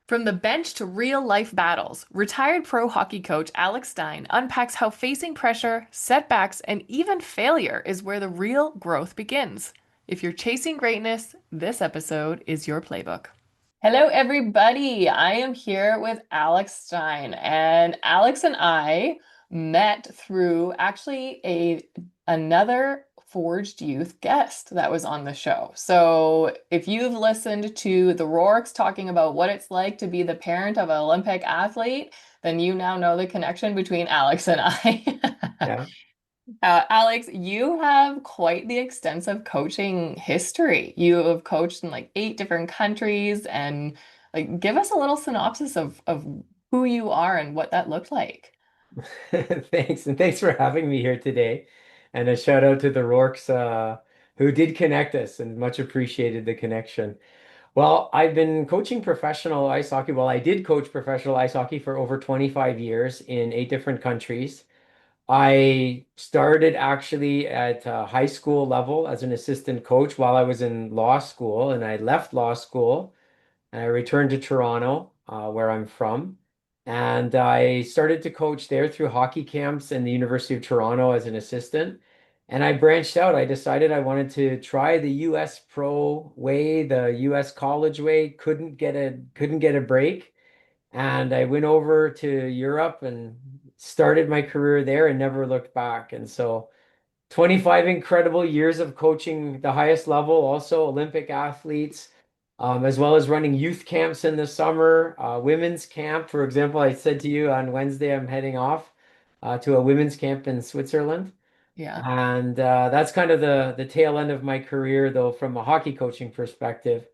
From the bench to real life battles, retired pro hockey coach Alex Stein unpacks how facing pressure, setbacks, and even failure is where the real growth begins. If you're chasing greatness, this episode is your playbook. Hello, everybody. I am here with Alex Stein, and Alex and I met through actually a another Forged Youth guest that was on the show. So if you've listened to the Rourkes talking about what it's like to be the parent of an Olympic athlete, then you now know the connection between Alex and I. Yeah. Alex, you have quite the extensive coaching history. You have coached in like 8 different countries, and like give us a little synopsis of who you are and what that looked like. Thanks. And thanks for having me here today. And a shout out to the Rourkes who did connect us and much appreciated the connection. Well, I've been coaching professional ice hockey. Well, I did coach professional ice hockey for over 25 years in 8 different countries. I started actually at high school level as an assistant coach while I was in law school, and I left law school. I returned to Toronto, where I'm from, and I started to coach there through hockey camps in the University of Toronto as an assistant. And I branched out. I decided I wanted to try the US pro way, the US college way. Couldn't get a break. And I went over to Europe and started my career there and never looked back. And so 25 incredible years of coaching the highest level, also Olympic athletes, as well as running youth camps in the summer, women's camp. For example, I said to you on Wednesday, I'm heading off to a women's camp in Switzerland. Yeah, And that's kind of the tail end of my career, though, from a hockey coaching perspective.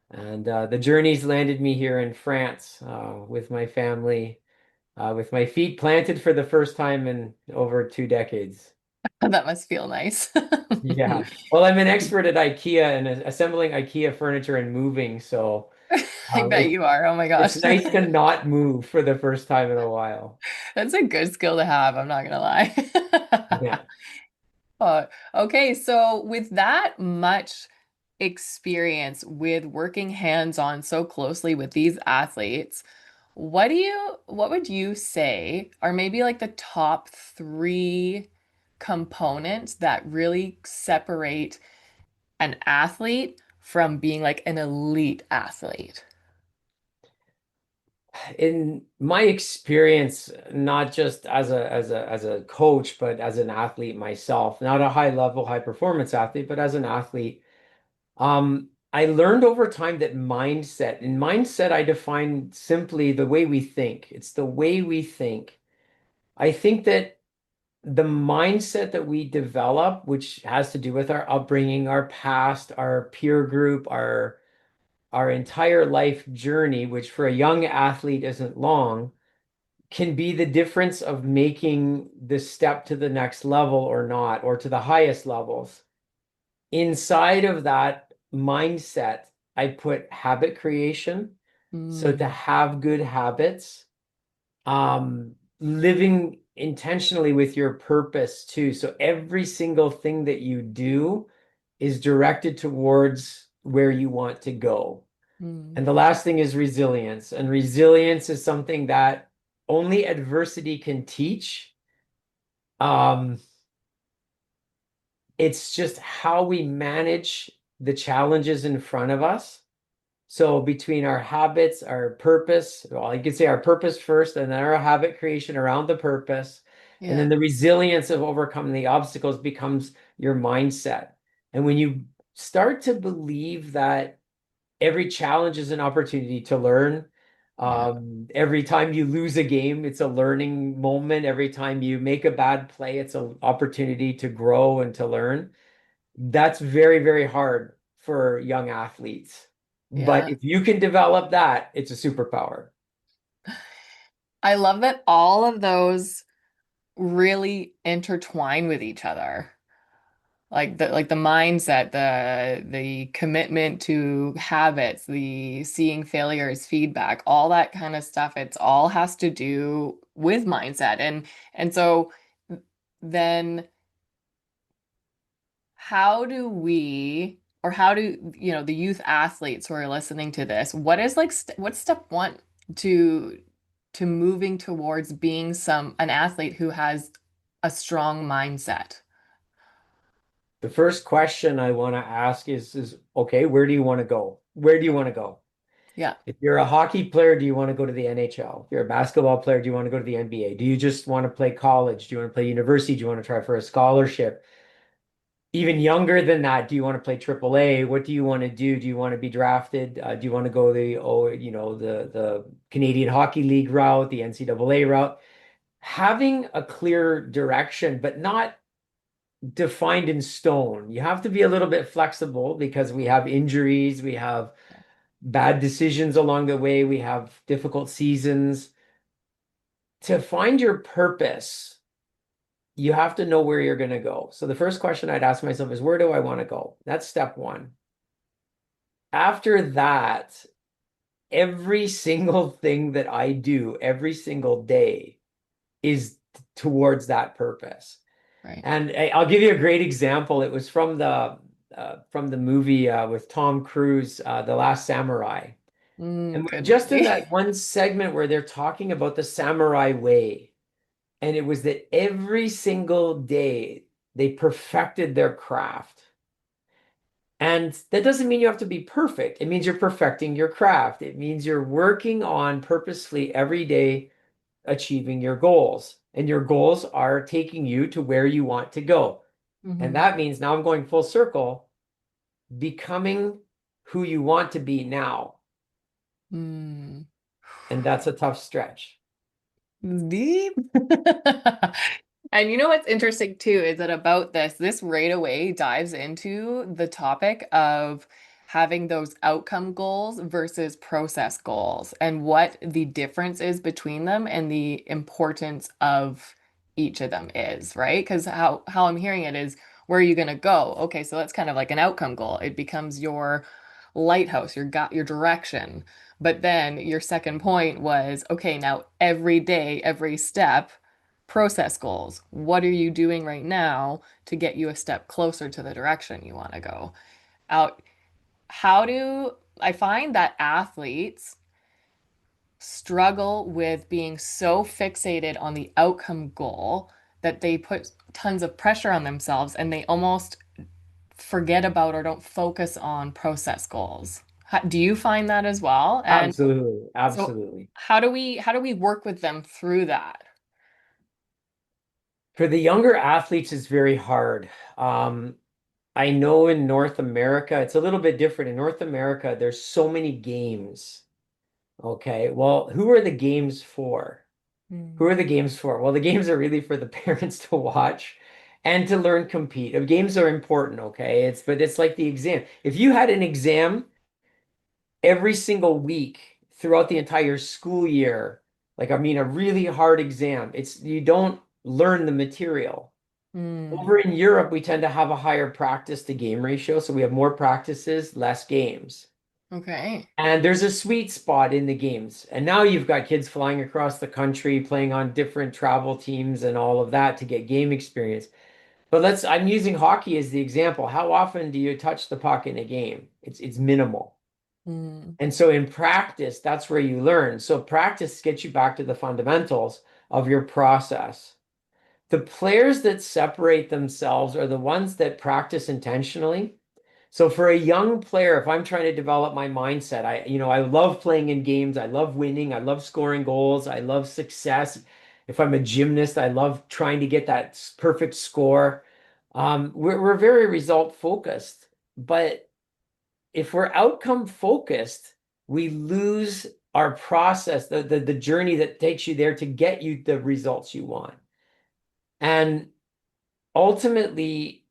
And the journey's landed me here in France with my family, with my feet planted for the first time in over 2 decades. that must feel nice. Yeah. Well, I'm an expert at IKEA and assembling IKEA furniture and moving, so I bet it you are. Oh my it's gosh. nice to not move for the first time in a while. That's a good skill to have, I'm not gonna lie. Yeah. Okay, so with that much experience with working hands-on so closely with these athletes, what would you say are maybe like the top three components that really separate an athlete from being like an elite athlete? In my experience, not just as a coach, but as an athlete myself, not a high level, high performance athlete, but as an athlete, I learned over time that mindset, in mindset, I define simply the way we think. It's the way we think. I think that the mindset that we develop, which has to do with our upbringing, our past, our peer group, our entire life journey, which for a young athlete isn't long, can be the difference of making the step to the next level or not, or to the highest levels. Inside of that mindset, I put habit creation. So to Mm, have good habits, living intentionally with your purpose too. So every single thing that you do is directed towards where you want to go. mm, And the last thing is resilience. And resilience is something that only adversity can teach. Um, it's just how we manage the challenges in front of us. So between our habits, our purpose, well, you could say our purpose first, and then our habit creation around the purpose, and then yeah, the resilience of overcoming the obstacles becomes your mindset. And when you start to believe that every challenge is an opportunity to learn, yeah, every time you lose a game, it's a learning moment. Every time you make a bad play, it's an opportunity to grow and to learn. That's very, very hard for young athletes. But yeah. if you can develop that, it's a superpower. I love that all of those really intertwine with each other. Like the mindset, the commitment to habits, the seeing failure as feedback, all that kind of stuff, it's all has to do with mindset. And so then how do we, or how do, the youth athletes who are listening to this, what is like what's step one to moving towards being an athlete who has a strong mindset? The first question I want to ask is okay, where do you want to go? Where do you want to go? Yeah. If you're a hockey player, do you want to go to the NHL? If you're a basketball player, do you want to go to the NBA? Do you just want to play college? Do you want to play university? Do you want to try for a scholarship? Even younger than that, do you want to play AAA? What do you want to do? Do you want to be drafted? Do you want to go the Canadian Hockey League route, the NCAA route? Having a clear direction, but not defined in stone. You have to be a little bit flexible because we have injuries, we have bad decisions along the way, we have difficult seasons. To find your purpose, you have to know where you're going to go. So the first question I'd ask myself is, where do I want to go? That's step one. After that, every single thing that I do every single day is towards that purpose. Right. And I'll give you a great example. It was from the movie with Tom Cruise, The Last Samurai. And Good just in movie. that one segment where they're talking about the samurai way, and it was that every single day they perfected their craft. And that doesn't mean you have to be perfect. It means you're perfecting your craft. It means you're working on purposefully every day achieving your goals. And your goals are taking you to where you want to go. And Hmm. that means now I'm going full circle, becoming who you want to be now. Mm. And that's a tough stretch. Deep. And you know what's interesting too is that about this right away dives into the topic of having those outcome goals versus process goals and what the difference is between them and the importance of each of them is, right? Because how I'm hearing it is, where are you going to go? Okay, so that's kind of like an outcome goal. It becomes your lighthouse, your direction. But then your second point was, okay, now every day, every step, process goals. What are you doing right now to get you a step closer to the direction you want to go? Out, how do I find that athletes struggle with being so fixated on the outcome goal that they put tons of pressure on themselves and they almost forget about or don't focus on process goals. Do you find that as well? And Absolutely. so Absolutely. how do we work with them through that? For the younger athletes, it's very hard. Um, I know in North America, it's a little bit different. In North America, there's so many games. Okay. Well, who are the games for? Who Mm, are the games for? Well, the games are really for the parents to watch and to learn compete. Games are important, okay? But it's like the exam. If you had an exam every single week throughout the entire school year, like I mean a really hard exam, it's you don't learn the material. mm, Over in Europe, we tend to have a higher practice to game ratio, so we have more practices, less games. okay. And there's a sweet spot in the games. And now you've got kids flying across the country, playing on different travel teams and all of that to get game experience. But I'm using hockey as the example. How often do you touch the puck in a game? It's minimal. Mm, And so in practice, that's where you learn. So practice gets you back to the fundamentals of your process. The players that separate themselves are the ones that practice intentionally. So for a young player, if I'm trying to develop my mindset, I love playing in games. I love winning. I love scoring goals. I love success. If I'm a gymnast, I love trying to get that perfect score. We're very result focused, but if we're outcome focused, we lose our process, the journey that takes you there to get you the results you want. And ultimately,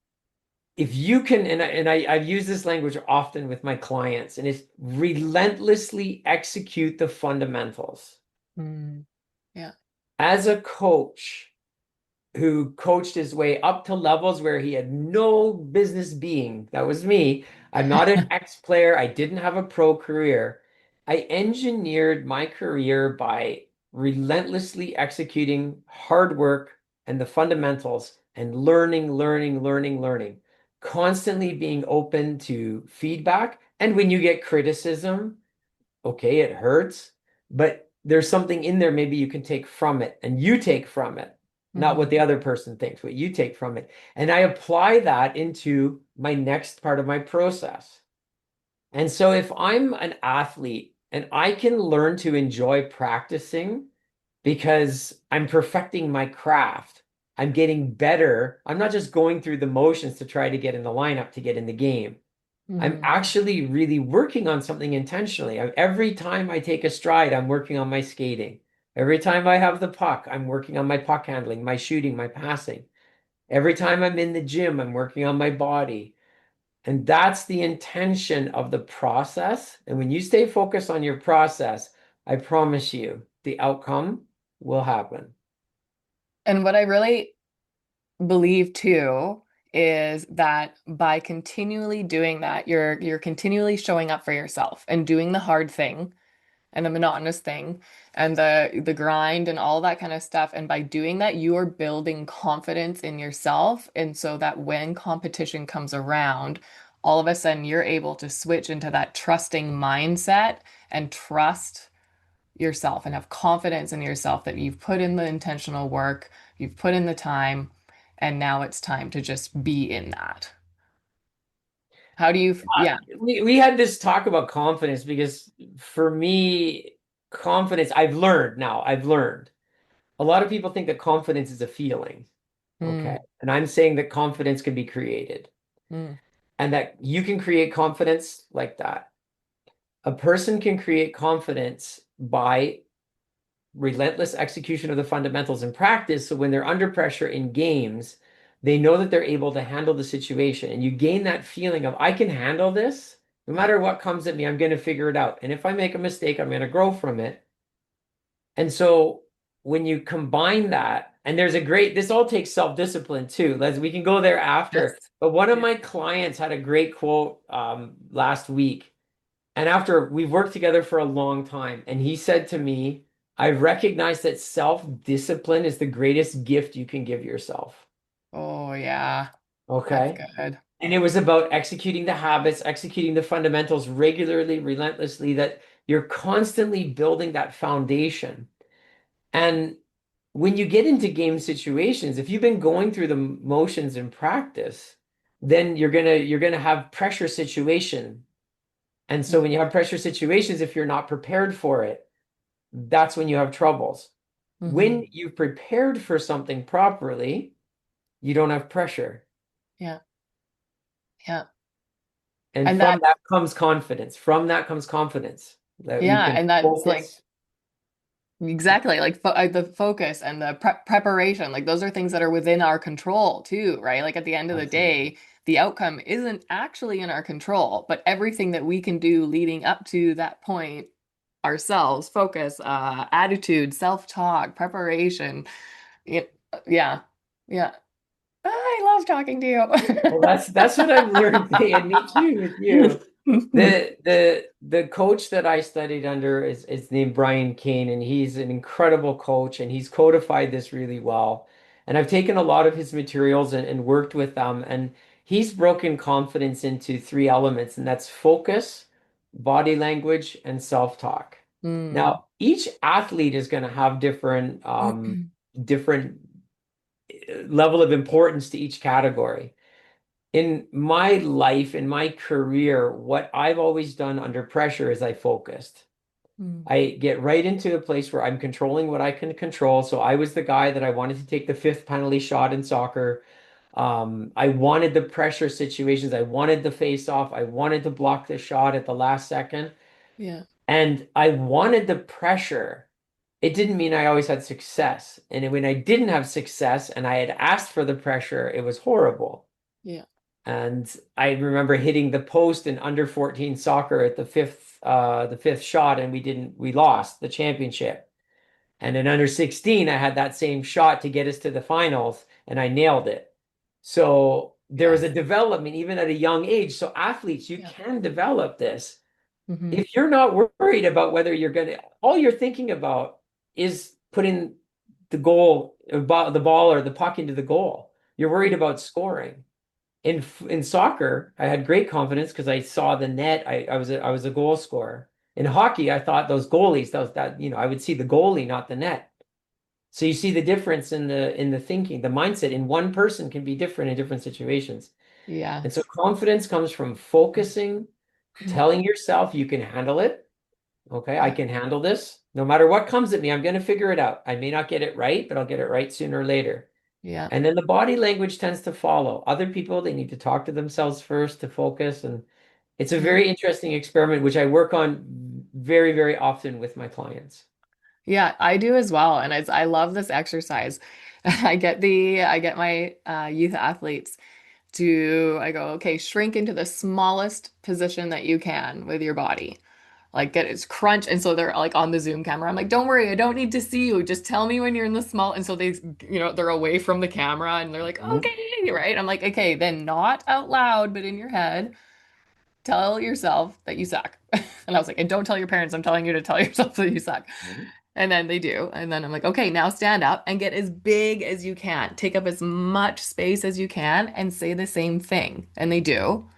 if you can, I've used this language often with my clients, and it's relentlessly execute the fundamentals. mm, yeah. As a coach who coached his way up to levels where he had no business being, that was me. I'm not an ex-player. I didn't have a pro career. I engineered my career by relentlessly executing hard work and the fundamentals and learning, learning, learning, learning. constantly being open to feedback. And when you get criticism, okay, it hurts, but there's something in there maybe you can take from it and you take from it, not what Mm-hmm. the other person thinks, what you take from it. And I apply that into my next part of my process. And so if I'm an athlete and I can learn to enjoy practicing because I'm perfecting my craft, I'm getting better. I'm not just going through the motions to try to get in the lineup to get in the game. I'm Mm-hmm. actually really working on something intentionally. Every time I take a stride, I'm working on my skating. Every time I have the puck, I'm working on my puck handling, my shooting, my passing. Every time I'm in the gym, I'm working on my body. And that's the intention of the process. And when you stay focused on your process, I promise you the outcome will happen. And what I really believe too is that by continually doing that, you're continually showing up for yourself and doing the hard thing and the monotonous thing and the grind and all that kind of stuff. And by doing that, you are building confidence in yourself. And so that when competition comes around, all of a sudden you're able to switch into that trusting mindset and trust yourself and have confidence in yourself that you've put in the intentional work, you've put in the time, and now it's time to just be in that. How do you, yeah. We had this talk about confidence because for me, confidence, I've learned. A lot of people think that confidence is a feeling. Okay. Mm, And I'm saying that confidence can be created mm, and that you can create confidence like that. A person can create confidence by relentless execution of the fundamentals in practice. So when they're under pressure in games, they know that they're able to handle the situation. And you gain that feeling of, I can handle this. No yeah. matter what comes at me, I'm going to figure it out. And if I make a mistake, I'm going to grow from it. And so when you combine that, and this all takes self-discipline too. We can go there after. Yes. But one of Yeah. my clients had a great quote last week. And after we've worked together for a long time, and he said to me, I've recognized that self-discipline is the greatest gift you can give yourself. Oh, yeah. That's Okay. good. And it was about executing the habits, executing the fundamentals regularly, relentlessly, that you're constantly building that foundation. And when you get into game situations, if you've been going through the motions in practice, then you're gonna have pressure situation. And so when you have pressure situations, if you're not prepared for it, that's when you have troubles. Mm-hmm. When you've prepared for something properly, you don't have pressure. Yeah. Yeah. And And from that's, that comes confidence. From that comes confidence that you yeah. can And that's like, focus. exactly, like the focus and the preparation, like those are things that are within our control too, right? Like at the end of the Absolutely. day, the outcome isn't actually in our control, but everything that we can do leading up to that point, ourselves, focus, attitude, self-talk, preparation, it, yeah, yeah. I love talking Well, that's what I've learned, and me too with you. to The coach that I studied under is named Brian Kane, and he's an incredible coach, and he's codified this really well. And I've taken a lot of his materials and worked with them, and he's broken confidence into three elements, and that's focus, body language, and self-talk. you. Now, each athlete is going to have Mm. different level of importance to each category. In my life, in my career, what I've always done under pressure is I focused. Mm. I get right into a place where I'm controlling what I can control. So I was the guy that I wanted to take the fifth penalty shot in soccer. I wanted the pressure situations. I wanted the face off. I wanted to block the shot at the last second. Yeah, And I wanted the pressure. It didn't mean I always had success. And when I didn't have success and I had asked for the pressure, it was horrible. yeah, And I remember hitting the post in under 14 soccer at the fifth shot, and we lost the championship. And in under 16, I had that same shot to get us to the finals, and I nailed it. So there was a yes, development even at a young age. So athletes, you yeah. can develop this. Hmm. If you're not worried about whether you're gonna, all you're thinking about is putting the ball or the puck into the goal. You're worried about scoring. in soccer, I had great confidence because I saw the net. I was a goal scorer. In hockey, I thought those goalies, I would see the goalie, not the net. So you see the difference in the thinking, the mindset in one person can be different in different situations. And so Yes. confidence comes from focusing, telling yourself you can handle it. Okay, I Yeah. can handle this. No matter what comes at me, I'm going to figure it out. I may not get it right, but I'll get it right sooner or later. Yeah. And then the body language tends to follow. Other people, they need to talk to themselves first to focus. And it's a Yeah. very interesting experiment, which I work on very, very often with my clients. Yeah, I do as well. And I love this exercise. I get my youth athletes I go, okay, shrink into the smallest position that you can with your body. Like get its crunch. And so they're like on the Zoom camera. I'm like, don't worry, I don't need to see you. Just tell me when you're in the small. And so they're away from the camera and they're like, Mhm. okay, right. I'm like, okay, then not out loud, but in your head, tell yourself that you suck. And I was like, and don't tell your parents, I'm telling you to tell yourself that you suck. Mhm. And then they do. And then I'm like, okay, now stand up and get as big as you can. Take up as much space as you can and say the same thing. And they do.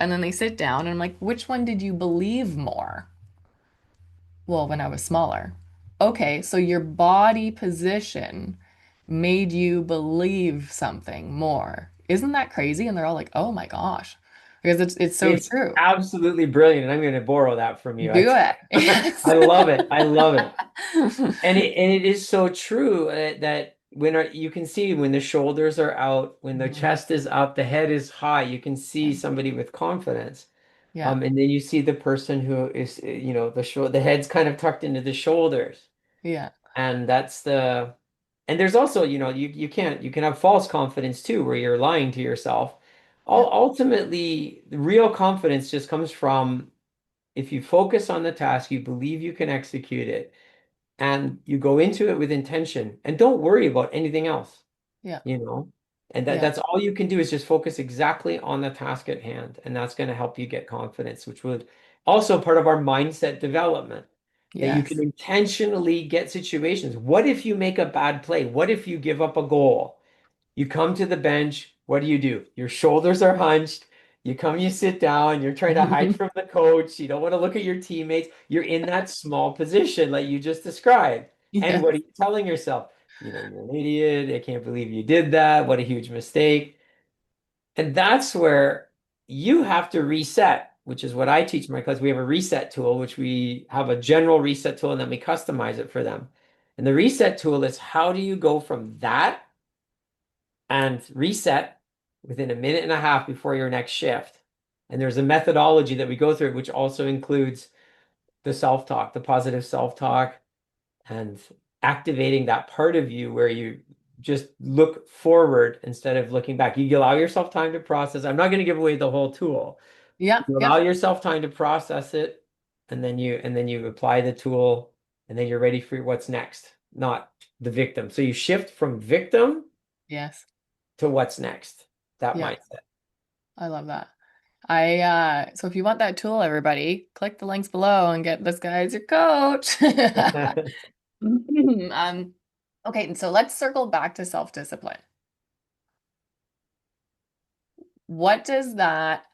And then they sit down and I'm like, which one did you believe more? Well, when I was smaller. Okay, so your body position made you believe something more. Isn't that crazy? And they're all like, oh my gosh. Because it's so It's true. absolutely brilliant, and I'm going to borrow that from you. Do it. Yes. I love it. I love it. And it is so true that you can see when the shoulders are out, when the Mhm. chest is up, the head is high, you can Yeah. see somebody with confidence. Yeah. And then you see the person who is, the head's kind of tucked into the shoulders. Yeah. And and there's also, you can have false confidence too, where you're lying to yourself. Yeah. Ultimately, the real confidence just comes from if you focus on the task, you believe you can execute it, and you go into it with intention and don't worry about anything else, Yeah. you know? And Yeah. that's all you can do is just focus exactly on the task at hand. And that's going to help you get confidence, which would also part of our mindset development, that you can Yes. intentionally get situations. What if you make a bad play? What if you give up a goal? You come to the bench. What do? Your shoulders are hunched. You come, you sit down. You're trying to hide from the coach. You don't want to look at your teammates. You're in that small position like you just described. And what are Yes. you telling yourself? You're an idiot. I can't believe you did that. What a huge mistake. And that's where you have to reset, which is what I teach my class. We have a reset tool, which we have a general reset tool, and then we customize it for them. And the reset tool is how do you go from that and reset within a minute and a half before your next shift. And there's a methodology that we go through, which also includes the self-talk, the positive self-talk, and activating that part of you where you just look forward instead of looking back. You allow yourself time to process. I'm not going to give away the whole tool. Yep. You allow Yep. yourself time to process it, and then you apply the tool, and then you're ready for what's next, not the victim. So you shift from victim Yes. to what's next. That Yeah. mindset. I love that. So if you want that tool, everybody, click the links below and get this guy as your coach. Um, okay, and so let's circle back to self-discipline. What does that,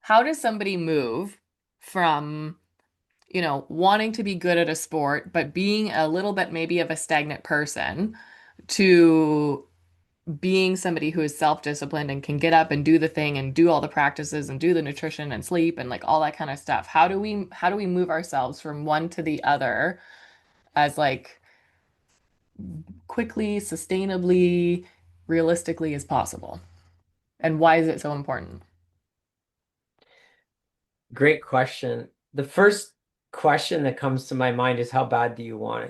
how does somebody move from, wanting to be good at a sport, but being a little bit maybe of a stagnant person to being somebody who is self-disciplined and can get up and do the thing and do all the practices and do the nutrition and sleep and like all that kind of stuff. How do we move ourselves from one to the other as like quickly, sustainably, realistically as possible? And why is it so important? Great question. The first question that comes to my mind is how bad do you want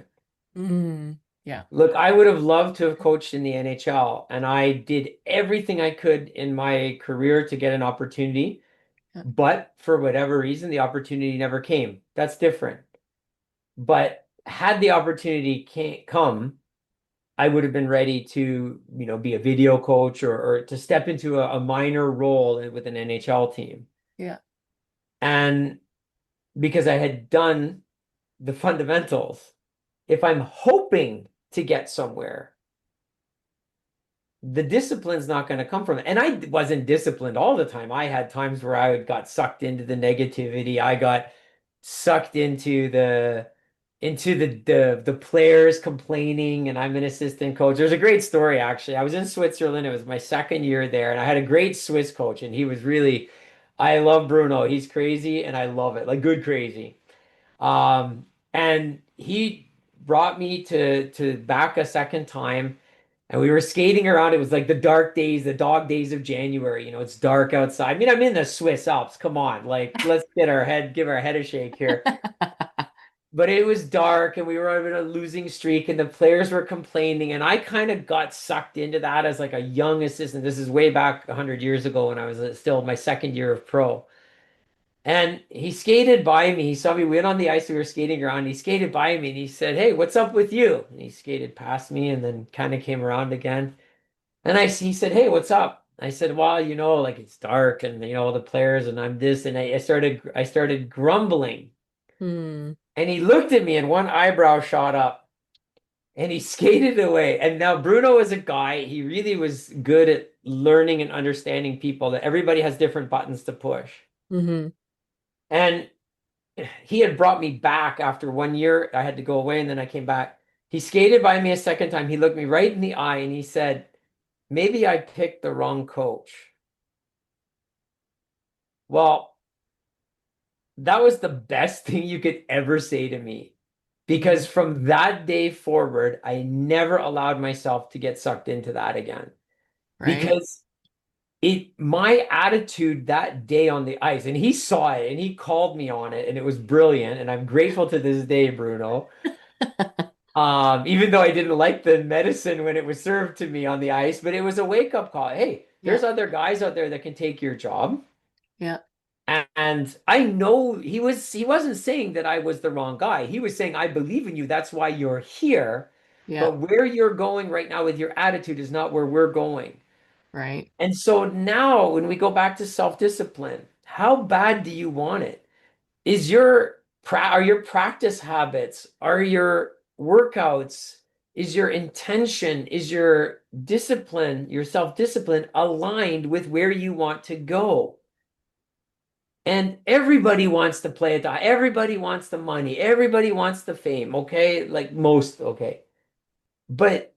it? Yeah. Look, I would have loved to have coached in the NHL, and I did everything I could in my career to get an opportunity, Yeah. but for whatever reason, the opportunity never came. That's different. But had the opportunity can't come, I would have been ready to, be a video coach or to step into a minor role with an NHL team. Yeah. And because I had done the fundamentals. If I'm hoping to get somewhere, the discipline's not going to come from it. And I wasn't disciplined all the time. I had times where I got sucked into the negativity. I got sucked into the players complaining, and I'm an assistant coach. There's a great story actually. I was in Switzerland. It was my second year there, and I had a great Swiss coach, and he was really, I love Bruno. He's crazy, and I love it, like good crazy. And he brought me to back a second time, and we were skating around. It was like the dark days, the dog days of January. It's dark outside. I mean, I'm in the Swiss Alps. Come on, like let's give our head a shake here. But it was dark, and we were on a losing streak, and the players were complaining, and I kind of got sucked into that as like a young assistant. This is way back 100 years ago when I was still my second year of pro. And he skated by me. He saw me. We went on the ice. We were skating around. He skated by me and he said, "Hey, what's up with you?" And he skated past me and then kind of came around again. And he said, "Hey, what's up?" I said, "Well, like it's dark and all the players and I'm this." And I started grumbling. Hmm. And he looked at me and one eyebrow shot up and he skated away. And now Bruno is a guy, he really was good at learning and understanding people, that everybody has different buttons to push. Mm-hmm. And he had brought me back after 1 year. I had to go away and then I came back. He skated by me a second time. He looked me right in the eye and he said, "Maybe I picked the wrong coach." Well, that was the best thing you could ever say to me because from that day forward, I never allowed myself to get sucked into that again Right? because my attitude that day on the ice, and he saw it and he called me on it and it was brilliant. And I'm grateful to this day, Bruno. Even though I didn't like the medicine when it was served to me on the ice, but it was a wake-up call. Hey, Yeah. there's other guys out there that can take your job. Yeah. And I know he wasn't saying that I was the wrong guy. He was saying, "I believe in you. That's why you're here. Yeah. But where you're going right now with your attitude is not where we're going." Right. And so now when we go back to self-discipline, how bad do you want it? Are your practice habits, are your workouts, is your intention, is your discipline, your self-discipline aligned with where you want to go? And everybody wants to play it. Everybody wants the money. Everybody wants the fame. Okay. Like most. Okay. But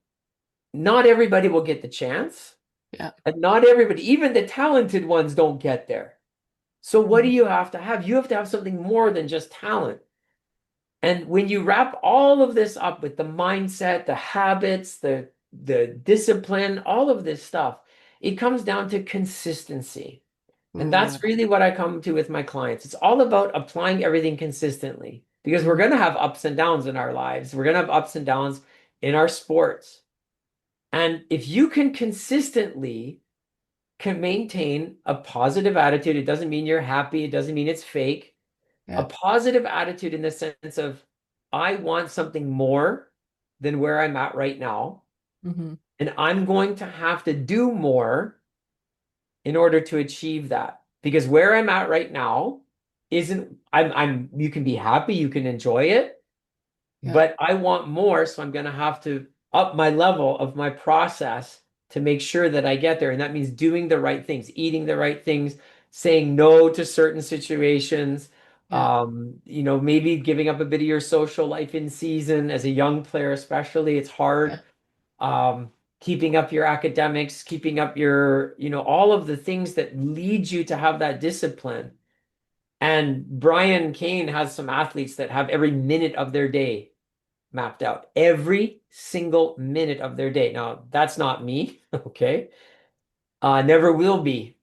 not everybody will get the chance. Yeah. And not everybody, even the talented ones, don't get there. So what do Mhm. you have to have? You have to have something more than just talent. And when you wrap all of this up with the mindset, the habits, the discipline, all of this stuff, it comes down to consistency. And Ooh. that's really what I come to with my clients. It's all about applying everything consistently because we're Mhm. going to have ups and downs in our lives. We're going to have ups and downs in our sports. And if you can maintain a positive attitude, it doesn't mean you're happy, it doesn't mean it's fake. A Yeah. positive attitude in the sense of I want something more than where I'm at right now, Hmm. and I'm going to have to do more in order to achieve that. Because where I'm at right now isn't you can be happy, you can enjoy it, Yeah. but I want more, so I'm going to have to up my level of my process to make sure that I get there. And that means doing the right things, eating the right things, saying no to certain situations, Yeah. maybe giving up a bit of your social life in season as a young player, especially. It's Yeah. hard. Um, Keeping up your academics, keeping up your, all of the things that lead you to have that discipline. And Brian Kane has some athletes that have every minute of their day mapped out, every single minute of their day. Now, that's not me, okay? Never will be.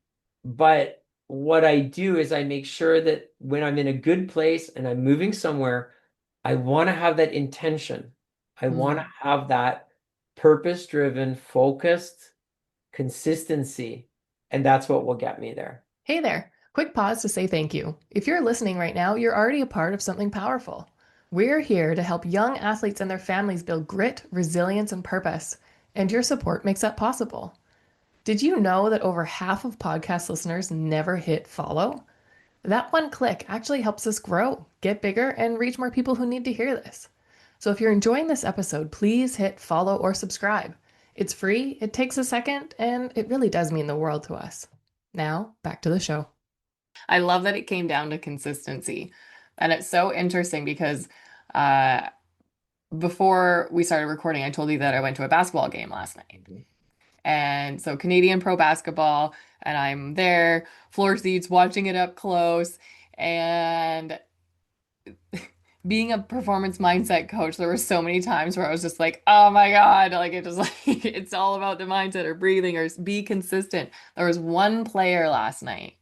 But what I do is I make sure that when I'm in a good place and I'm moving somewhere, I want to have that intention. I want to Mm. have that purpose-driven, focused consistency. And that's what will get me there. Hey there. Quick pause to say thank you. If you're listening right now, you're already a part of something powerful. We're here to help young athletes and their families build grit, resilience, and purpose, and your support makes that possible. Did you know that over half of podcast listeners never hit follow? That one click actually helps us grow, get bigger, and reach more people who need to hear this. So if you're enjoying this episode, please hit follow or subscribe. It's free, it takes a second, and it really does mean the world to us. Now, back to the show. I love that it came down to consistency. And it's so interesting because uh, before we started recording, I told you that I went to a basketball game last night. Mhm. And so Canadian pro basketball, and I'm there, floor seats, watching it up close. And being a performance mindset coach, there were so many times where I was just like, oh my God, like it just like it's all about the mindset or breathing or be consistent. There was one player last night.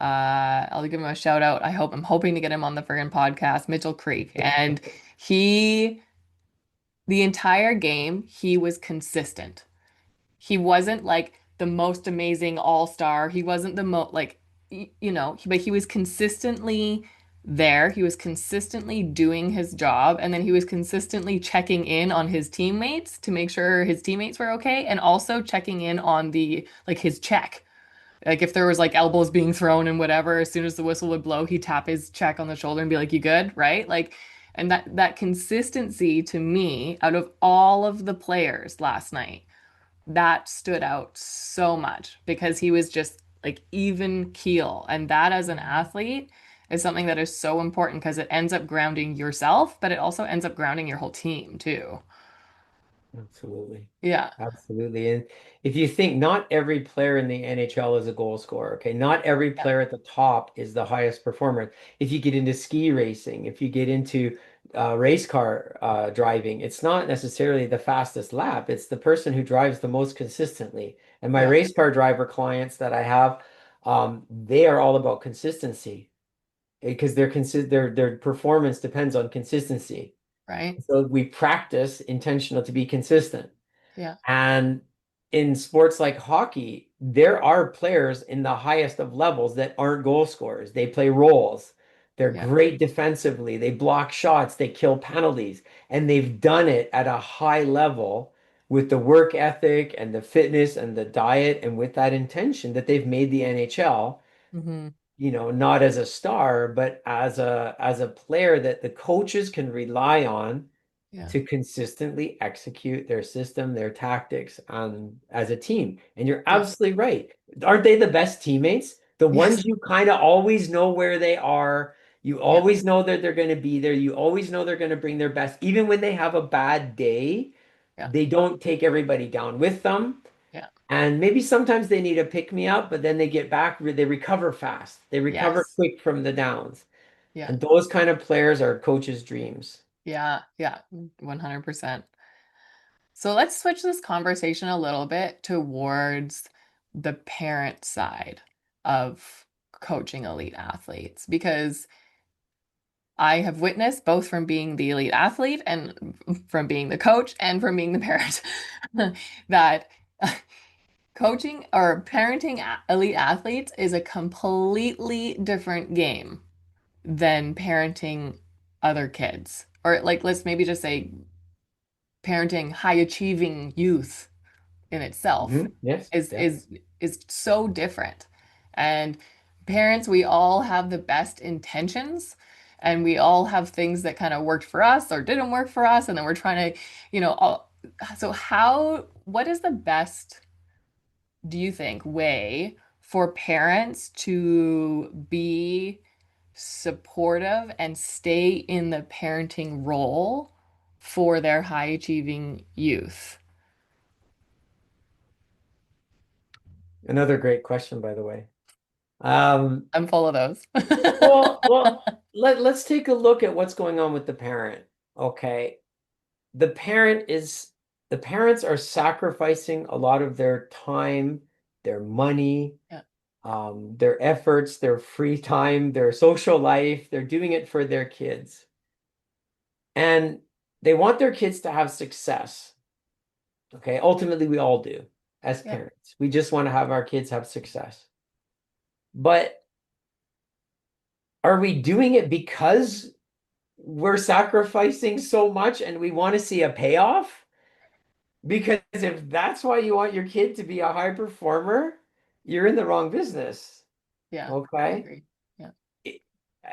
I'll give him a shout out. I'm hoping to get him on the friggin' podcast, Mitchell Creek. And he, the entire game, he was consistent. He wasn't like the most amazing all-star. He wasn't the most like but he was consistently there. He was consistently doing his job, and then he was consistently checking in on his teammates to make sure his teammates were okay, and also checking in on the like his check. Like if there was like elbows being thrown and whatever, as soon as the whistle would blow, he'd tap his check on the shoulder and be like, "You good?" Right? Like, and that consistency to me, out of all of the players last night, that stood out so much because he was just like even keel. And that as an athlete is something that is so important because it ends up grounding yourself, but it also ends up grounding your whole team too. Absolutely. Yeah. Absolutely. And if you think not every player in the NHL is a goal scorer, okay? Not every Yeah. player at the top is the highest performer. If you get into ski racing, if you get into race car driving, it's not necessarily the fastest lap. It's the person who drives the most consistently. And my Yeah. race car driver clients that I have, they are all about consistency because their performance depends on consistency. Right. So we practice intentional to be consistent. Yeah. And in sports like hockey, there are players in the highest of levels that aren't goal scorers. They play roles. They're Yeah. great defensively. They block shots. They kill penalties. And they've done it at a high level with the work ethic and the fitness and the diet and with that intention that they've made the NHL, Hmm. not as a star, but as a player that the coaches can rely on Yeah. to consistently execute their system, their tactics as a team. And you're Yeah. absolutely right. Aren't they the best teammates? The Yes. ones you kind of always know where they are. You Yeah. always know that they're going to be there. You always know they're going to bring their best. Even when they have a bad day, Yeah. they don't take everybody down with them. Yeah. And maybe sometimes they need a pick me up, but then they get back, they recover fast. They recover Yes. quick from the downs. Yeah. And those kind of players are coaches' dreams. Yeah. Yeah. 100%. So let's switch this conversation a little bit towards the parent side of coaching elite athletes because I have witnessed both from being the elite athlete and from being the coach and from being the parent that coaching or parenting elite athletes is a completely different game than parenting other kids. Or like let's maybe just say parenting high achieving youth in itself Yes. is Yeah. is is so different. And parents, we all have the best intentions and we all have things that kind of worked for us or didn't work for us and then we're trying to, so what is the best, do you think, way for parents to be supportive and stay in the parenting role for their high achieving youth? Another great question, by the way. Um, I'm full of those. let's take a look at what's going on with the parent. Okay. The parent is the parents are sacrificing a lot of their time, their money, Yeah, their efforts, their free time, their social life. They're doing it for their kids. And they want their kids to have success. Okay. Ultimately, we all do as yeah, parents. We just want to have our kids have success. But are we doing it because we're sacrificing so much and we want to see a payoff? Because if that's why you want your kid to be a high performer, you're in the wrong business. yeah, I Okay? agree. Yeah,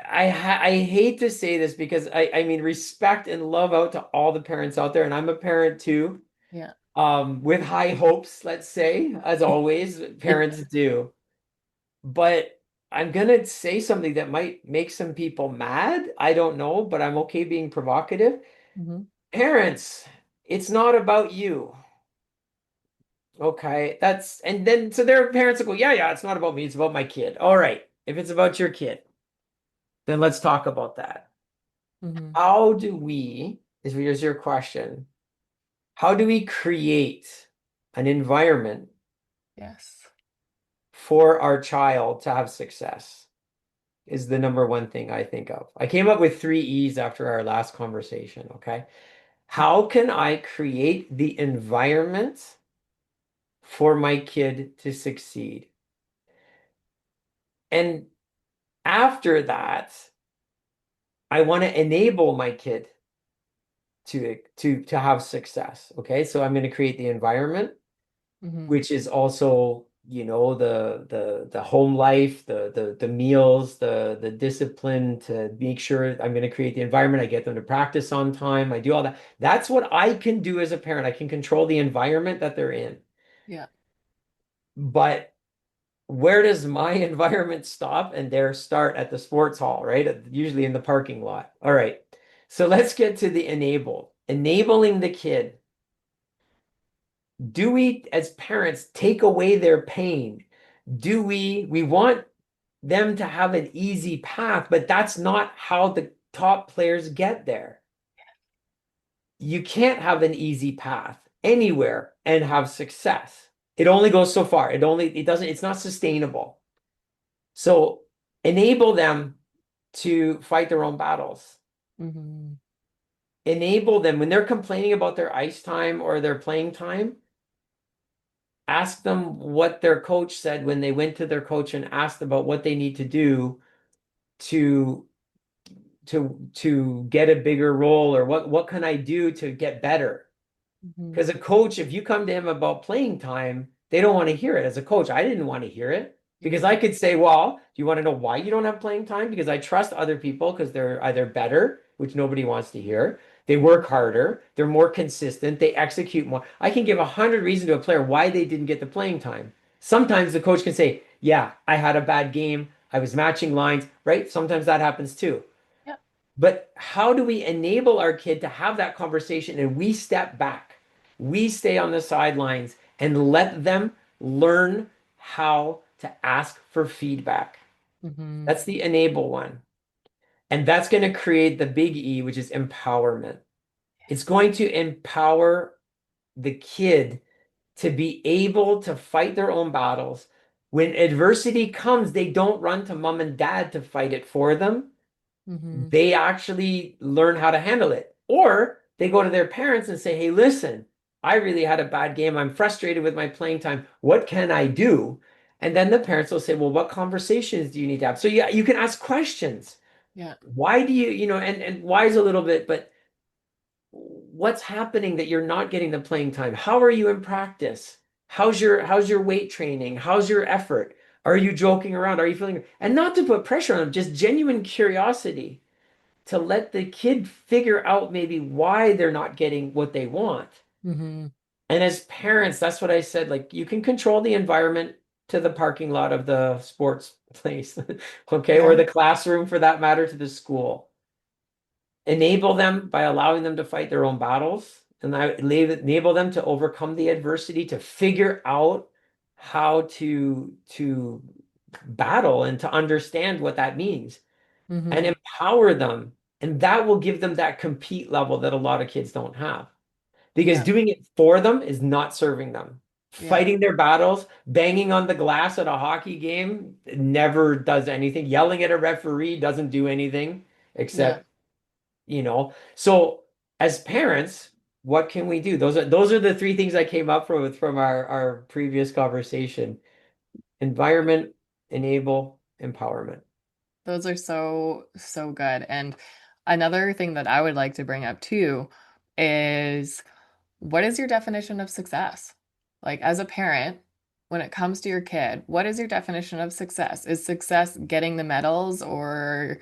I hate to say this because I mean respect and love out to all the parents out there, and I'm a parent too. yeah, with high hopes, let's say, as always, parents do. But I'm gonna say something that might make some people mad. I don't know, but I'm okay being provocative. Mhm. Parents, it's not about you. Okay, and then so their parents will go, yeah, yeah, it's not about me, it's about my kid. All right, if it's about your kid, then let's talk about that. Mhm. How do we, here's your question, how do we create an environment Yes. for our child to have success? Is the number one thing I think of. I came up with three E's after our last conversation, okay? How can I create the environment for my kid to succeed? And after that, I want to enable my kid to have success. Okay, so I'm going to create the environment, Mhm. which is also, the home life, the meals, the discipline to make sure I'm going to create the environment. I get them to practice on time. I do all that. That's what I can do as a parent. I can control the environment that they're in. Yeah. But where does my environment stop and their start at the sports hall, right? Usually in the parking lot. All right. So let's get to the enabling the kid. Do we, as parents, take away their pain? Do we want them to have an easy path, but that's not how the top players get there. You can't have an easy path anywhere and have success. It only goes so far. It's not sustainable. So enable them to fight their own battles. Mhm. Enable them when they're complaining about their ice time or their playing time. Ask them what their coach said when they went to their coach and asked about what they need to do to to get a bigger role, or what can I do to get better? Mhm. Because a coach, if you come to him about playing time, they don't want to hear it. As a coach, I didn't want to hear it because I Mhm. could say, well, do you want to know why you don't have playing time? Because I trust other people because they're either better, which nobody wants to hear. They work harder, they're more consistent, they execute more. I can give 100 reasons to a player why they didn't get the playing time. Sometimes the coach can say, yeah, I had a bad game. I was matching lines, right? Sometimes that happens too. Yeah. But how do we enable our kid to have that conversation and we step back? We stay on the sidelines and let them learn how to ask for feedback. Mhm. That's the enable one. And that's going to create the big E, which is empowerment. It's going to empower the kid to be able to fight their own battles. When adversity comes, they don't run to mom and dad to fight it for them. Mhm. They actually learn how to handle it. Or they go to their parents and say, hey, listen, I really had a bad game. I'm frustrated with my playing time. What can I do? And then the parents will say, well, what conversations do you need to have? So yeah, you can ask questions. Yeah. Why do and why is a little bit, but what's happening that you're not getting the playing time? How are you in practice? How's your weight training? How's your effort? Are you joking around? Are you feeling, and not to put pressure on them, just genuine curiosity to let the kid figure out maybe why they're not getting what they want. Mhm. And as parents, that's what I said. Like, you can control the environment to the parking lot of the sports place, okay, or Yeah. the classroom for that matter, to the school. Enable them by allowing them to fight their own battles, and enable them to overcome the adversity, to figure out how to battle and to understand what that means, and Mhm. empower them. And that will give them that compete level that a lot of kids don't have. Because Yeah. doing it for them is not serving them. Yeah. Fighting their battles, banging on the glass at a hockey game never does anything. Yelling at a referee doesn't do anything Yeah. except, So as parents, what can we do? Those are the three things I came up with from our previous conversation. Environment, enable, empowerment. Those are so, so good. And another thing that I would like to bring up too is what is your definition of success? Like, as a parent, when it comes to your kid, what is your definition of success? Is success getting the medals or,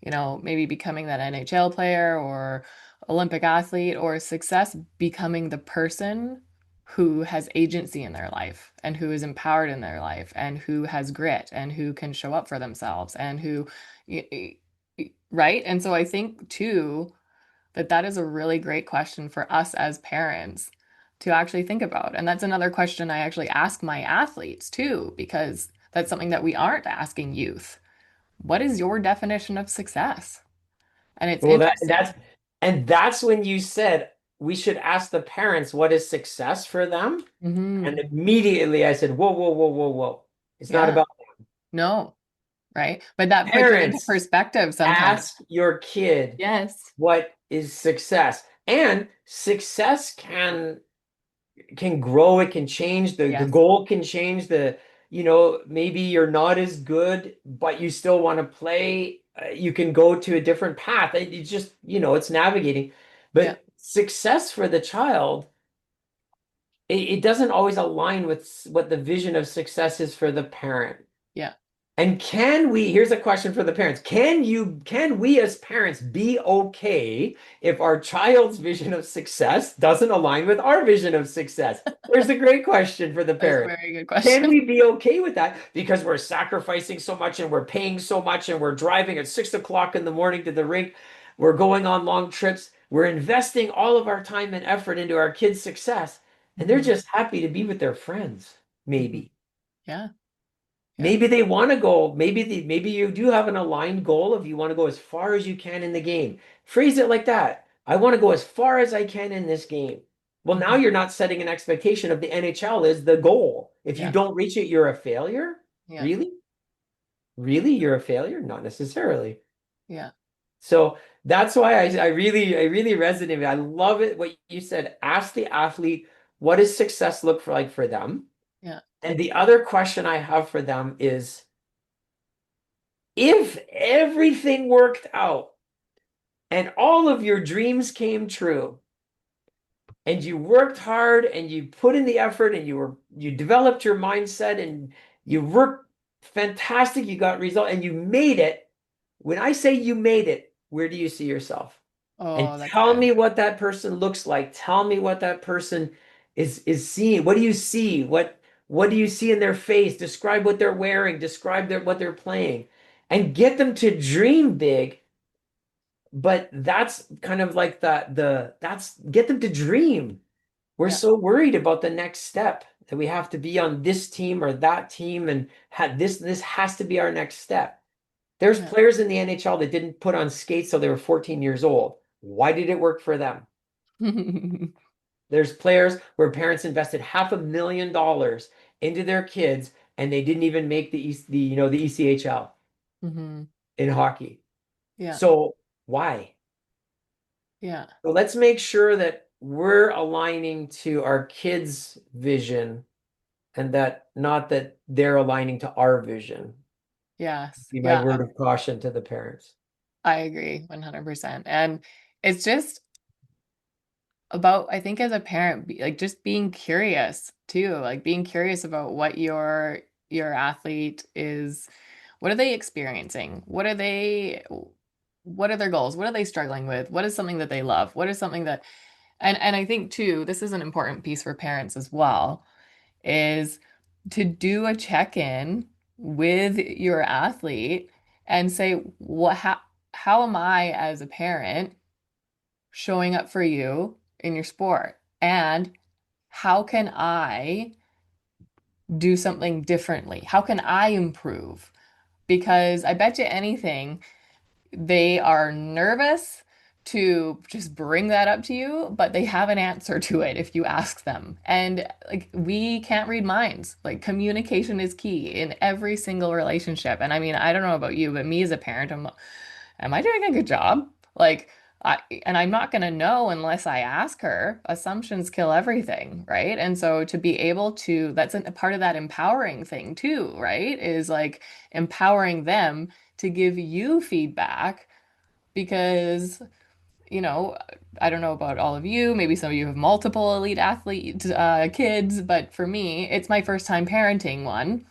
maybe becoming that NHL player or Olympic athlete, or is success becoming the person who has agency in their life and who is empowered in their life and who has grit and who can show up for themselves and who, right? And so I think too that that is a really great question for us as parents to actually think about. And that's another question I actually ask my athletes too, because that's something that we aren't asking youth. What is your definition of success? And it's Well, interesting. that's when you said we should ask the parents what is success for them. And Hmm. immediately I said, whoa, whoa, whoa, whoa, whoa. It's not Yeah. about No, right? But that puts it into parents. perspective sometimes. Ask your kid Yes. what is success. And success can grow, it can change, the Yes. goal can change, maybe you're not as good, but you still want to play. You can go to a different path. It's just, it's navigating. Yeah. But success for the child, it doesn't always align with what the vision of success is for the parent. Yeah. And here's a question for the parents. Can we as parents be okay if our child's vision of success doesn't align with our vision of success? There's a great question for the That's a parents. very good Can question. we be okay with that? Because we're sacrificing so much and we're paying so much and we're driving at 6 o'clock in the morning to the rink. We're going on long trips. We're investing all of our time and effort into our kids' success, and they're Hmm. just happy to be with their friends, Hmm. maybe. Yeah. Yeah. Maybe they want to go. Maybe you do have an aligned goal of you want to go as far as you can in the game. Phrase it like that. I want to go as far as I can in this game. Well, now Hmm. you're not setting an expectation of the NHL is the goal. If you Yeah. don't reach it, you're a failure. Yeah. Really? Really? You're a failure? Not necessarily. Yeah. So that's why I really resonate. I love it what you said. Ask the athlete, what does success look like for them? Yeah. And the other question I have for them is, if everything worked out and all of your dreams came true and you worked hard and you put in the effort and you developed your mindset and you worked fantastic, you got result and you made it. When I say you made it, where do you see yourself? And Oh, that's tell good. me what that person looks like. Tell me what that person is seeing. What do you see? What do you see in their face? Describe what they're wearing. Describe what they're playing. And get them to dream big, but that's kind of like that's get them to dream. We're Yeah. so worried about the next step that we have to be on this team or that team and this has to be our next step. There's Yeah. players in the NHL that didn't put on skates till they were 14 years old. Why did it work for them? There's players where parents invested $500,000 into their kids and they didn't even make the ECHL Hmm. in hockey. Yeah. So why? Yeah. So let's make sure that we're aligning to our kids' vision and that not that they're aligning to our vision. Yes. Be my Yeah. word of caution to the parents. I agree 100%. And it's just about, I think as a parent, like just being curious too, like being curious about what your athlete is, what are they experiencing? What are their goals? What are they struggling with? What is something that they love? What is something that, and I think too, this is an important piece for parents as well, is to do a check-in with your athlete and say, how am I as a parent showing up for you in your sport? And how can I do something differently? How can I improve? Because I bet you anything, they are nervous to just bring that up to you, but they have an answer to it if you ask them. And like we can't read minds. Like communication is key in every single relationship. And I mean, I don't know about you, but me as a parent, am I doing a good job? Like and I'm not going to know unless I ask her. Assumptions kill everything, right? And so to be able to, that's a part of that empowering thing too, right? Is like empowering them to give you feedback because, you know, I don't know about all of you. Maybe some of you have multiple elite athlete kids, but for me, it's my first time parenting one.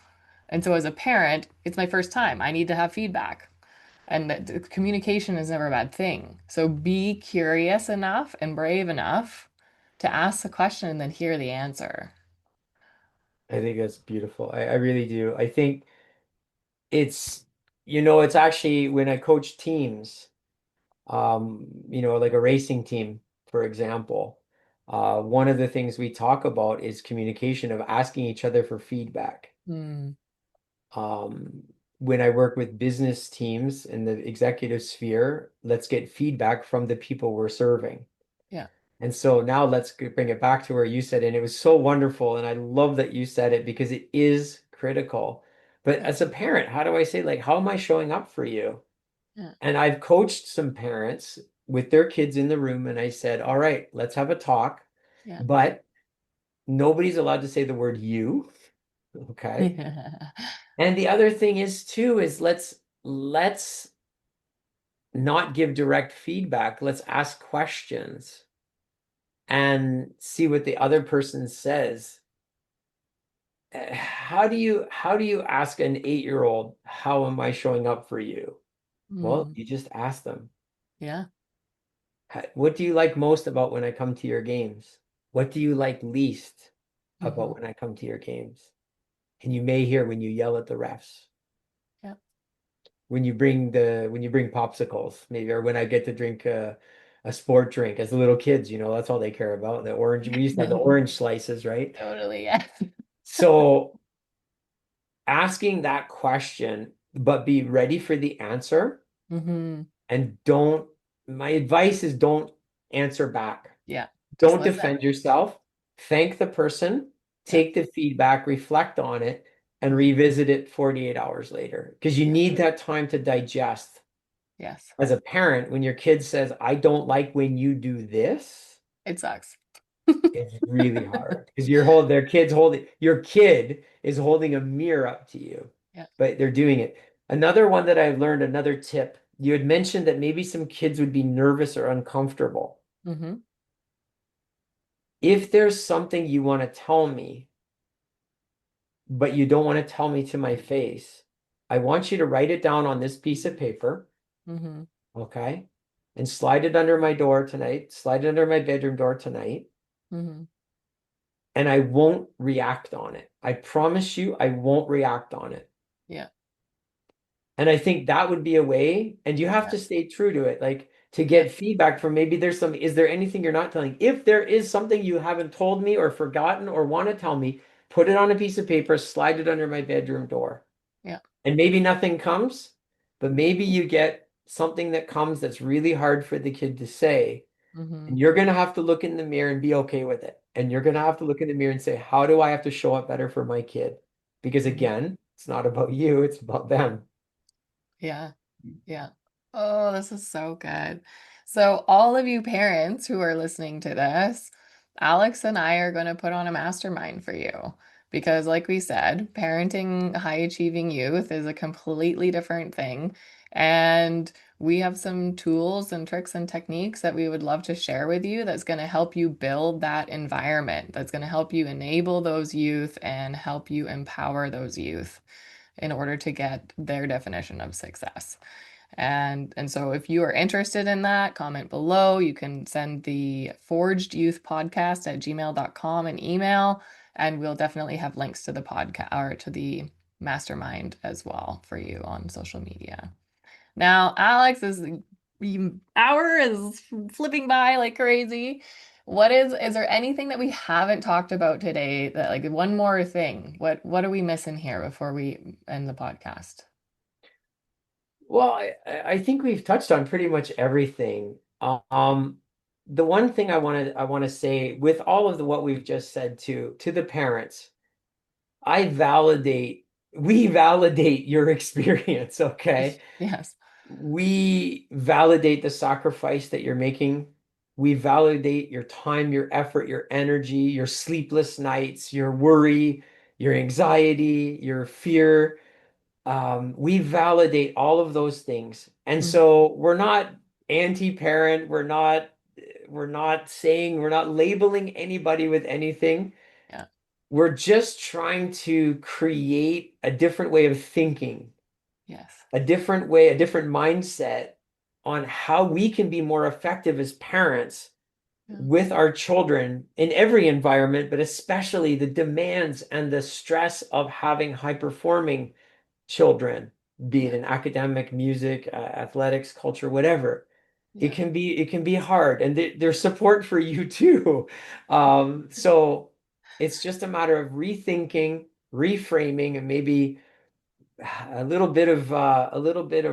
And so as a parent, it's my first time. I need to have feedback. And that communication is never a bad thing. So be curious enough and brave enough to ask the question and then hear the answer. I think that's beautiful. I really do. I think it's, it's actually when I coach teams, like a racing team, for example, one of the things we talk about is communication of asking each other for feedback. Mm, Um, when I work with business teams in the executive sphere, let's get feedback from the people we're serving. yeah. And so now bring it back to where you said, and it was so wonderful. And I love that you said it because it is critical. But Yeah. as a parent, how do I say, like, how am I showing up for you? Yeah. And I've coached some parents with their kids in the room, and I said, all right, let's have a talk, Yeah. but nobody's allowed to say the word you. Okay. Yeah. And the other thing is too, is let's not give direct feedback. Let's ask questions and see what the other person says. How do you ask an 8-year-old, how am I showing up for you? Well, Mm, you just ask them. yeah. What do you like most about when I come to your games? What do you like least Hmm. about when I come to your games? And you may hear when you yell at the refs, Yeah. when you bring popsicles, maybe, or when I get to drink a sport drink as little kids, that's all they care about. The orange, we used to have the orange slices, right? Totally. Yeah. So asking that question, but be ready for the answer Hmm. and my advice is don't answer back. Yeah. Just Don't listen. defend yourself. Thank the person, Yeah. take the feedback, reflect on it, and Mhm. revisit it 48 hours later because you Yeah. need that time to digest. Yes. As a parent, when your kid says, I don't like when you do this, It sucks. it's really hard because your kid is holding a mirror up to you, Yeah. but they're doing it. Another one that I've learned, another tip, you had mentioned that maybe some kids would be nervous or uncomfortable. Hmm. If there's something you want to tell me, but you don't want to tell me to my face, I want you to write it down on this piece of paper, Hmm. okay? And slide it under my door tonight, slide it under my bedroom door tonight, Hmm. and I won't react on it. I promise you, I won't react on it. Yeah. And I think that would be a way, and you have Yeah. to stay true to it, like to Yeah. get feedback from maybe is there anything you're not telling? If there is something you haven't told me or forgotten or want to tell me, put it on a piece of paper, slide it under my bedroom door. Yeah. And maybe nothing comes, but maybe you get something that comes that's really hard for the kid to say. Hmm. And you're going to have to look in the mirror and be okay with it. And you're going to Yeah. have to look in the mirror and say, how do I have to show up better for my kid? Because Hmm. again, it's not about you, it's about them. Yeah. Yeah. Oh, this is so good. So, all of you parents who are listening to this, Alex and I are going to put on a mastermind for you because, like we said, parenting high achieving youth is a completely different thing. And we have some tools and tricks and techniques that we would love to share with you that's going to help you build that environment, that's going to help you enable those youth and help you empower those youth in order to get their definition of success. And so if you are interested in that, comment below. You can send the forgedyouthpodcast@gmail.com an email, and we'll definitely have links to the podcast or to the mastermind as well for you on social media. Now, Alex, is the hour is flipping by like crazy. Is there anything that we haven't talked about today that like one more thing? What are we missing here before we end the podcast? Well, I think we've touched on pretty much everything. The one thing I want to say with all of what we've just said to the parents, we validate your experience, okay? Yes. We validate the sacrifice that you're making. We validate your time, your effort, your energy, your sleepless nights, your worry, your anxiety, your fear. We validate all of those things. And Mhm. so we're not anti-parent. We're not labeling anybody with anything. Yeah. We're just trying to create a different way of thinking, Yes. a different way, a different mindset on how we can be more effective as parents Yeah. with our children in every environment, but especially the demands and the stress of having high-performing children, be it Yeah. in academic, music, athletics, culture, whatever. Yeah. It can be hard, and there's support for you too. So it's just a matter of rethinking, reframing, and maybe a little bit of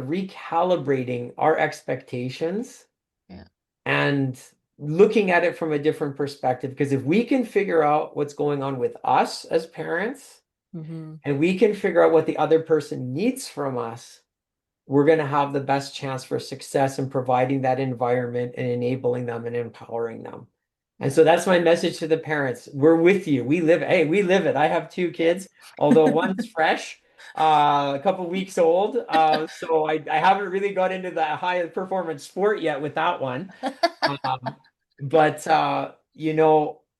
recalibrating our expectations Yeah. and looking at it from a different perspective. Because if we can figure out what's going on with us as parents, Mm-hmm. and we can figure out what the other person needs from us, we're going to have the best chance for success in providing that environment and enabling them and empowering them. And Yeah. so that's my message to the parents. We're with you. We live, hey, we live it. I have two kids, although one's fresh, a couple weeks old. So I haven't really got into the high performance sport yet with that one. Um, but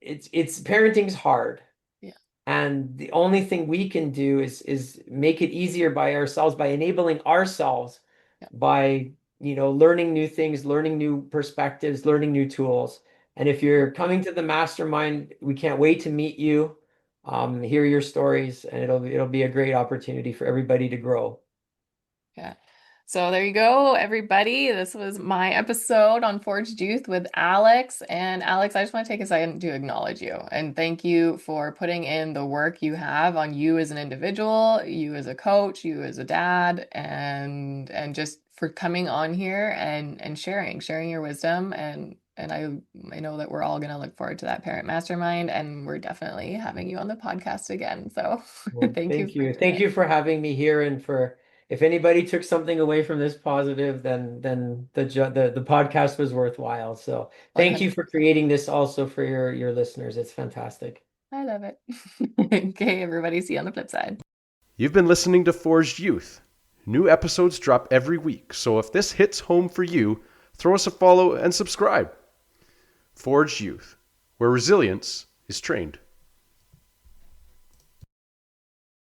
it's parenting's hard. Yeah. And the only thing we can do is make it easier by ourselves, by enabling ourselves, Yeah. by learning new things, learning new perspectives, learning new tools. And if you're coming to the mastermind, we can't wait to meet you, hear your stories, and it'll be a great opportunity for everybody to grow. Yeah. So there you go, everybody. This was my episode on Forged Youth with Alex. And Alex, I just want to take a second to acknowledge you and thank you for putting in the work you have on you as an individual, you as a coach, you as a dad, and just for coming on here and sharing your wisdom. And I know that we're all going to look forward to that parent mastermind, and we're definitely having you on the podcast again. So Well, thank you thank for you. Thank today. you for having me here and for if anybody took something away from this positive, then the podcast was worthwhile. So thank you for 100%. creating this also for your listeners. It's fantastic. I love it. Okay, everybody, see you on the flip side. You've been listening to Forged Youth. New episodes drop every week, so if this hits home for you, throw us a follow and subscribe. Forged Youth, where resilience is trained.